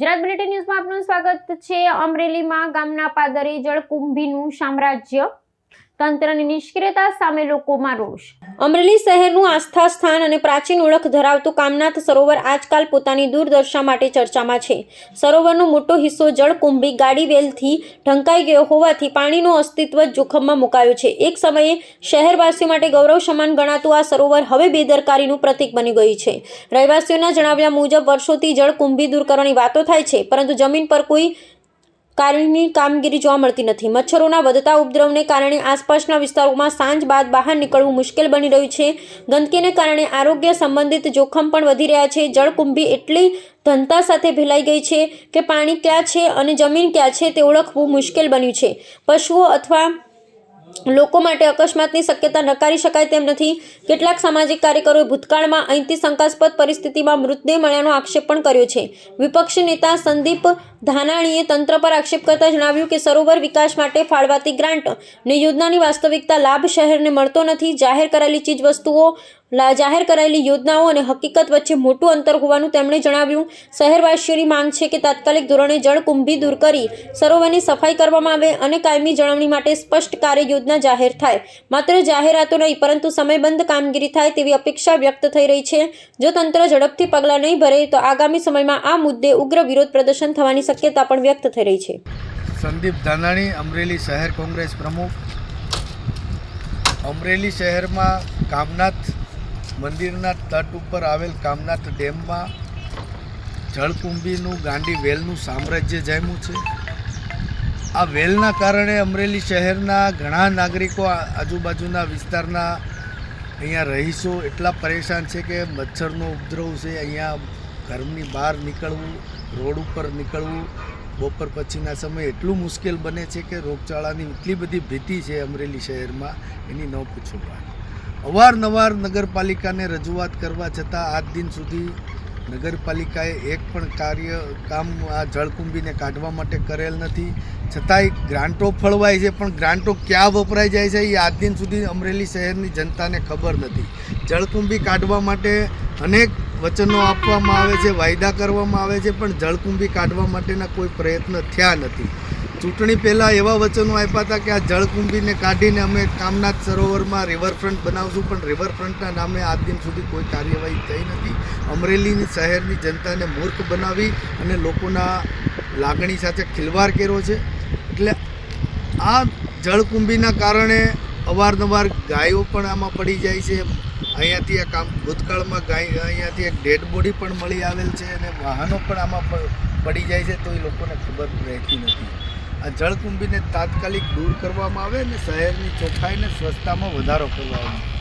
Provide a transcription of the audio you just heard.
Gujarat bulletin ન્યૂઝમાં આપનું સ્વાગત છે। અમરેલીમાં ગામના પાદરે જળકુંભીનું સામ્રાજ્ય, તંત્રની નિષ્ક્રિયતા સામે લોકોમાં રોષ। અમરેલી શહેરનું આસ્થા સ્થાન અને પ્રાચીન ઓળખ ધરાવતું કામનાથ સરોવર આજકાલ પોતાની દુર્દશા માટે ચર્ચામાં છે। સરોવરનો મોટો હિસ્સો જળકુંભી ગાડીવેલથી ઢંકાઈ ગયો હોવાથી પાણીનું અસ્તિત્વ જોખમમાં મુકાયું છે। એક સમયે શહેરવાસીઓ માટે ગૌરવ સમાન ગણાતું આ સરોવર હવે બેદરકારીનું પ્રતીક બની ગયું છે। રહેવાસીઓના જણાવ્યા મુજબ વર્ષોથી જળકુંભી દૂર કરવાની વાતો થાય છે, પરંતુ જમીન પર કોઈ કાર્યની કામગીરી જોવા મળતી નથી। મચ્છરોના વધતા ઉપદ્રવને કારણે આસપાસના વિસ્તારોમાં સાંજ બાદ બહાર નીકળવું મુશ્કેલ બની રહ્યું છે। ગંદકીને કારણે આરોગ્ય સંબંધિત જોખમ પણ વધી રહ્યા છે। જળકુંભી એટલી ઘનતા સાથે ભેલાઈ ગઈ છે કે પાણી ક્યાં છે અને જમીન ક્યાં છે તે ઓળખવું મુશ્કેલ બન્યું છે। પશુઓ અથવા લોકો માટે અકસ્માતની શક્યતા નકારી શકાય તેમ નથી। કેટલાક સામાજિક કાર્યકરોએ ભૂતકાળમાં અહીંથી શંકાસ્પદ પરિસ્થિતિમાં મૃતદેહ મળ્યાનો આક્ષેપ પણ કર્યો છે। વિપક્ષી નેતા સંદીપ ધાનાણીએ તંત્ર પર આક્ષેપ કરતા જણાવ્યું કે સરોવર વિકાસ માટે ફાળવાતી ગ્રાન્ટ ને યોજનાની વાસ્તવિકતા લાભ શહેરને મળતો નથી। જાહેર કરાયેલી યોજનાઓ અને હકીકત વચ્ચે મોટું અંતર હોવાનું તેમણે જણાવ્યું। શહેરવાસીઓની માંગ છે કે તાત્કાલિક ધોરણે જળકુંભી દૂર કરી સરોવરની સફાઈ કરવામાં આવે અને કાયમી જાળવણી માટે સ્પષ્ટ કાર્ય યોજના જાહેર થાય। માત્ર જાહેરાતો નહીં પરંતુ સમયબદ્ધ કામગીરી થાય તેવી અપેક્ષા વ્યક્ત થઈ રહી છે। જો તંત્ર ઝડપથી પગલાં નહીં ભરે તો આગામી સમયમાં આ મુદ્દે ઉગ્ર વિરોધ પ્રદર્શન થવાની શક્યતા પણ વ્યક્ત થઈ રહી છે। સંદીપ ધાનાણી, અમરેલી શહેર કોંગ્રેસ પ્રમુખ। અમરેલી શહેરમાં કામનાથ મંદિરના તટ ઉપર આવેલ કામનાથ ડેમમાં જળકુંભીનું ગાંડી વેલનું સામ્રાજ્ય જામ્યું છે। આ વેલના કારણે અમરેલી શહેરના ઘણા નાગરિકો, આજુબાજુના વિસ્તારના અહીંયા રહીશો એટલા પરેશાન છે કે મચ્છરનો ઉપદ્રવ છે। અહીંયા ઘરની બહાર નીકળવું, રોડ ઉપર નીકળવું બપોર પછીના સમયે એટલું મુશ્કેલ બને છે કે રોગચાળાની એટલી બધી ભીતિ છે અમરેલી શહેરમાં, એની ન પૂછો વાત। અવારનવાર નગરપાલિકાને રજૂઆત કરવા છતાં આજ દિન સુધી નગરપાલિકાએ એક પણ કામ આ જળકુંભીને કાઢવા માટે કરેલ નથી। છતાંય ગ્રાન્ટો ફળવાય છે, પણ ગ્રાન્ટો ક્યાં વપરાઈ જાય છે એ આજ દિન સુધી અમરેલી શહેરની જનતાને ખબર નથી। જળકુંભી કાઢવા માટે અનેક વચનો આપવામાં આવે છે, વાયદા કરવામાં આવે છે, પણ જળકુંભી કાઢવા માટેના કોઈ પ્રયત્ન થયા નથી। ચૂંટણી પહેલાં એવા વચનો આપ્યા હતા કે આ જળકુંભીને કાઢીને અમે કામનાથ સરોવરમાં રિવરફ્રન્ટ બનાવશું, પણ રિવરફ્રન્ટના નામે આજ દિન સુધી કોઈ કાર્યવાહી થઈ નથી। અમરેલીની શહેરની જનતાને મૂર્ખ બનાવી અને લોકોના લાગણી સાથે ખિલવાડ કર્યો છે। એટલે આ જળકુંભીના કારણે અવારનવાર ગાયો પણ આમાં પડી જાય છે। અહીંયાથી ભૂતકાળમાં અહીંયાથી એક ડેડ બોડી પણ મળી આવેલ છે અને વાહનો પણ આમાં પડી જાય છે, તો એ લોકોને ખબર રહેતી નથી। આ જળકુંભીને તાત્કાલિક દૂર કરવામાં આવે અને શહેરની ચોખ્ખાઈને સ્વચ્છતામાં વધારો કરવામાં આવે।